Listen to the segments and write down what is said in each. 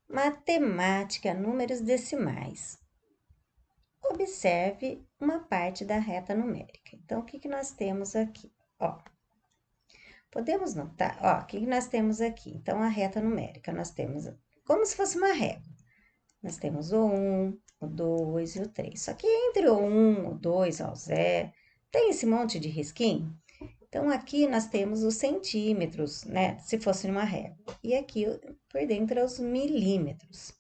Matemática, números decimais. Observe uma parte da reta numérica. Então, o que nós temos aqui? Ó, podemos notar, ó, o que nós temos aqui? Então, a reta numérica, nós temos como se fosse uma régua. Nós temos o 1, o 2 e o 3. Só que entre o 1, o 2, ó, o 0, tem esse monte de risquinho? Então, aqui nós temos os centímetros, né? Se fosse uma régua. E aqui, por dentro, os milímetros.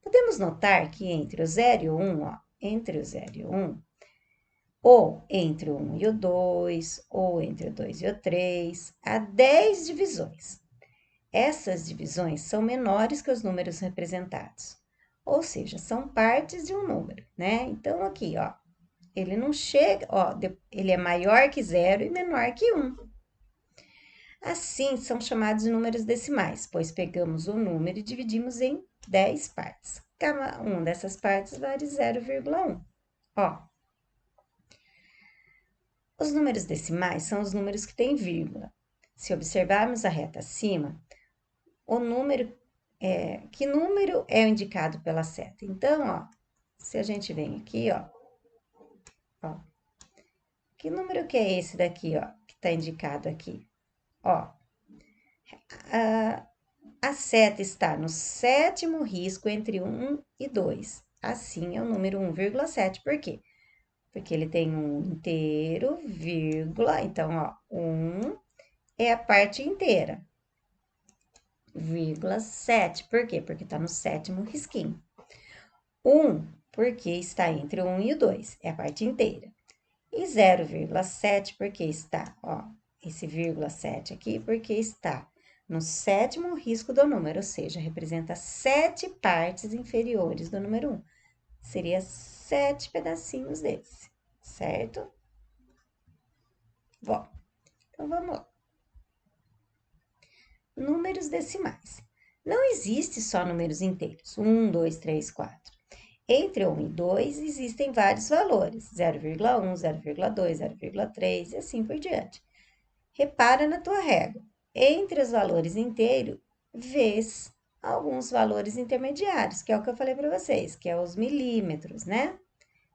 Podemos notar que entre o 0 e o 1, ó, entre o 0 e o 1, ou entre o 1 e o 2, ou entre o 2 e o 3, há 10 divisões. Essas divisões são menores que os números representados, ou seja, são partes de um número, né? Então, aqui, ó, ele não chega, ó, ele é maior que 0 e menor que 1. Assim, são chamados de números decimais, pois pegamos o número e dividimos em 10 partes. Cada uma dessas partes vale 0,1. Ó, os números decimais são os números que têm vírgula. Se observarmos a reta acima, o número que número é indicado pela seta? Então, ó, se a gente vem aqui, ó, que número que é esse daqui, ó, que tá indicado aqui? Ó, a seta está no sétimo risco entre 1 e 2. Assim, é o número 1,7. Por quê? Porque ele tem um inteiro, vírgula. Então, ó, 1 é a parte inteira. Vírgula 7. Por quê? Porque está no sétimo risquinho. 1, porque está entre o 1 e o 2. É a parte inteira. E 0,7, porque está, ó, esse vírgula 7 aqui, porque está no sétimo risco do número, ou seja, representa 7 partes inferiores do número 1. Seria 7 pedacinhos desse, certo? Bom, então vamos lá. Números decimais. Não existe só números inteiros, 1, 2, 3, 4. Entre 1 e 2 existem vários valores, 0,1, 0,2, 0,3 e assim por diante. Repara na tua régua. Entre os valores inteiros, vês alguns valores intermediários, que é o que eu falei para vocês, que é os milímetros, né?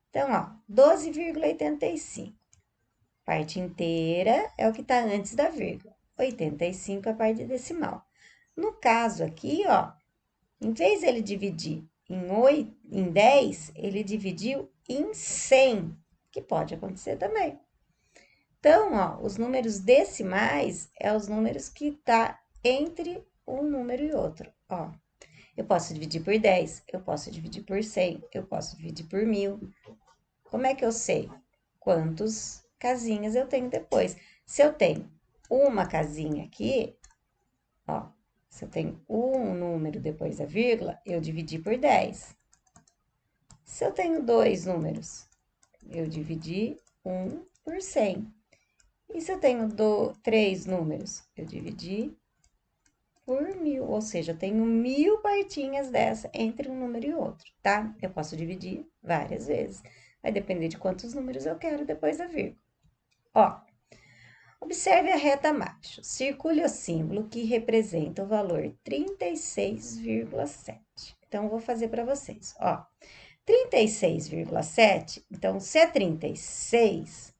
Então, ó, 12,85. Parte inteira é o que está antes da vírgula. 85 é a parte decimal. No caso aqui, ó, em vez de ele dividir em 10, ele dividiu em 100, que pode acontecer também. Então, ó, os números decimais é os números que tá entre um número e outro, ó. Eu posso dividir por 10, eu posso dividir por 100, eu posso dividir por 1000. Como é que eu sei quantas casinhas eu tenho depois? Se eu tenho uma casinha aqui, ó, se eu tenho um número depois da vírgula, eu dividi por 10. Se eu tenho dois números, eu dividi 1 por 100. E se eu tenho três números? Eu dividi por 1000, ou seja, eu tenho 1000 partinhas dessa entre um número e outro, tá? Eu posso dividir várias vezes. Vai depender de quantos números eu quero depois da vírgula. Ó, observe a reta abaixo. Circule o símbolo que representa o valor 36,7. Então, eu vou fazer para vocês, ó. 36,7, então, se é 36,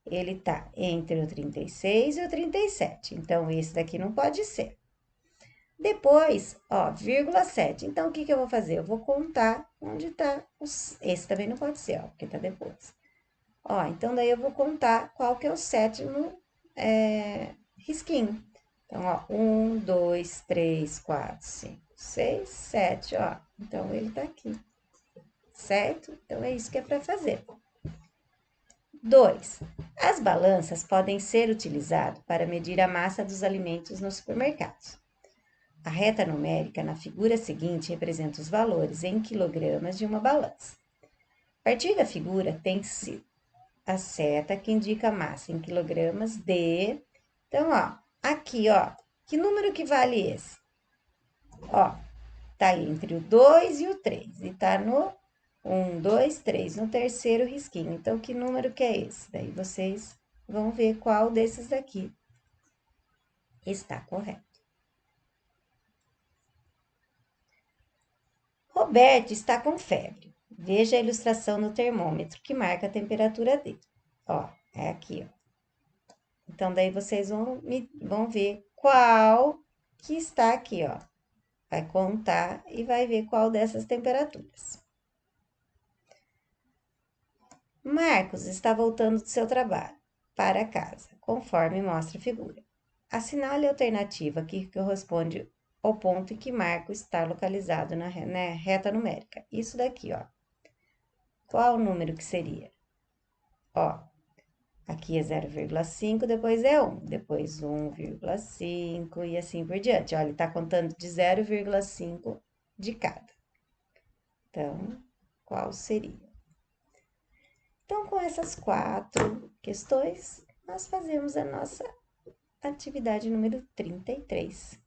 ele tá entre o 36 e o 37. Então, esse daqui não pode ser. Depois, ó, vírgula 7. Então, o que que eu vou fazer? Eu vou contar onde tá esse também não pode ser, ó, porque tá depois. Ó, então, daí eu vou contar qual que é o sétimo risquinho. Então, ó, 1, 2, 3, 4, 5, 6, 7, ó. Então, ele tá aqui, certo? Então, é isso que é para fazer. 2. As balanças podem ser utilizadas para medir a massa dos alimentos nos supermercados. A reta numérica na figura seguinte representa os valores em quilogramas de uma balança. A partir da figura, tem-se a seta que indica a massa em quilogramas de... Então, ó, aqui, ó, que número que vale esse? Ó, tá entre o 2 e o 3, e tá no 1, 2, 3, no terceiro risquinho. Então, que número que é esse? Daí vocês vão ver qual desses daqui está correto. Alberto está com febre. Veja a ilustração no termômetro que marca a temperatura dele. Ó, é aqui, ó. Então, daí vocês vão ver qual que está aqui, ó. Vai contar e vai ver qual dessas temperaturas. Marcos está voltando do seu trabalho para casa, conforme mostra a figura. Assinale a alternativa que corresponde ao ponto em que Marcos está localizado na reta numérica. Isso daqui, ó. Qual o número que seria? Ó, aqui é 0,5, depois é 1, depois 1,5 e assim por diante. Olha, ele está contando de 0,5 de cada. Então, qual seria? Então, com essas 4 questões, nós fazemos a nossa atividade número 33.